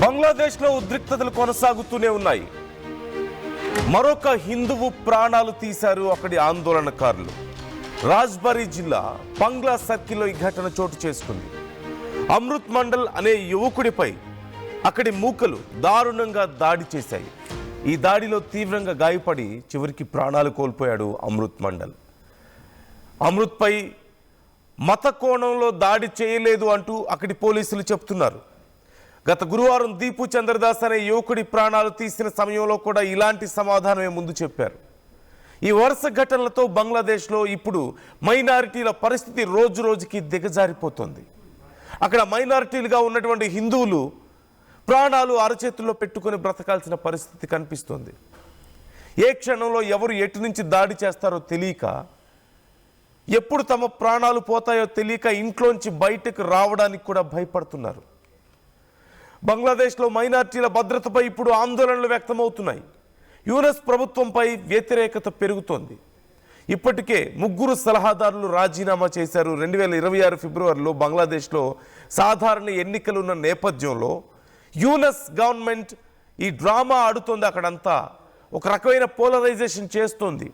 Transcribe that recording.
బంగ్లాదేశ్లో ఉద్రిక్తతలు కొనసాగుతూనే ఉన్నాయి. మరొక హిందువు ప్రాణాలు తీశారు అక్కడి ఆందోళనకారులు. రాజ్బరీ జిల్లా పంగ్లా సర్కిల్లో ఈ ఘటన చోటు చేసుకుంది. అమృత్ మండల్ అనే యువకుడిపై అక్కడి మూకలు దారుణంగా దాడి చేశాయి. ఈ దాడిలో తీవ్రంగా గాయపడి చివరికి ప్రాణాలు కోల్పోయాడు అమృత్ మండల్. అమృత్పై మత కోణంలో దాడి చేయలేదు అంటూ అక్కడి పోలీసులు చెప్తున్నారు. గత గురువారం దీపు చంద్రదాస్ అనే యువకుడి ప్రాణాలు తీసిన సమయంలో కూడా ఇలాంటి సమాధానమే ముందు చెప్పారు. ఈ వరుస ఘటనలతో బంగ్లాదేశ్లో ఇప్పుడు మైనారిటీల పరిస్థితి రోజు రోజుకి దిగజారిపోతుంది. అక్కడ మైనారిటీలుగా ఉన్నటువంటి హిందువులు ప్రాణాలు అరచేతుల్లో పెట్టుకొని బ్రతకాల్సిన పరిస్థితి కనిపిస్తుంది. ఏ క్షణంలో ఎవరు ఎటు నుంచి దాడి చేస్తారో తెలియక, ఎప్పుడు తమ ప్రాణాలు పోతాయో తెలియక ఇంట్లోంచి బయటకు రావడానికి కూడా భయపడుతున్నారు. బంగ్లాదేశ్లో మైనారిటీల భద్రతపై ఇప్పుడు ఆందోళనలు వ్యక్తమవుతున్నాయి. యూనస్ ప్రభుత్వంపై వ్యతిరేకత పెరుగుతోంది. ఇప్పటికే 3 సలహాదారులు రాజీనామా చేశారు. 2026 ఫిబ్రవరిలో బంగ్లాదేశ్లో సాధారణ ఎన్నికలున్న నేపథ్యంలో యూనస్ గవర్నమెంట్ ఈ డ్రామా ఆడుతోంది. అక్కడంతా ఒక రకమైన పోలరైజేషన్ చేస్తోంది.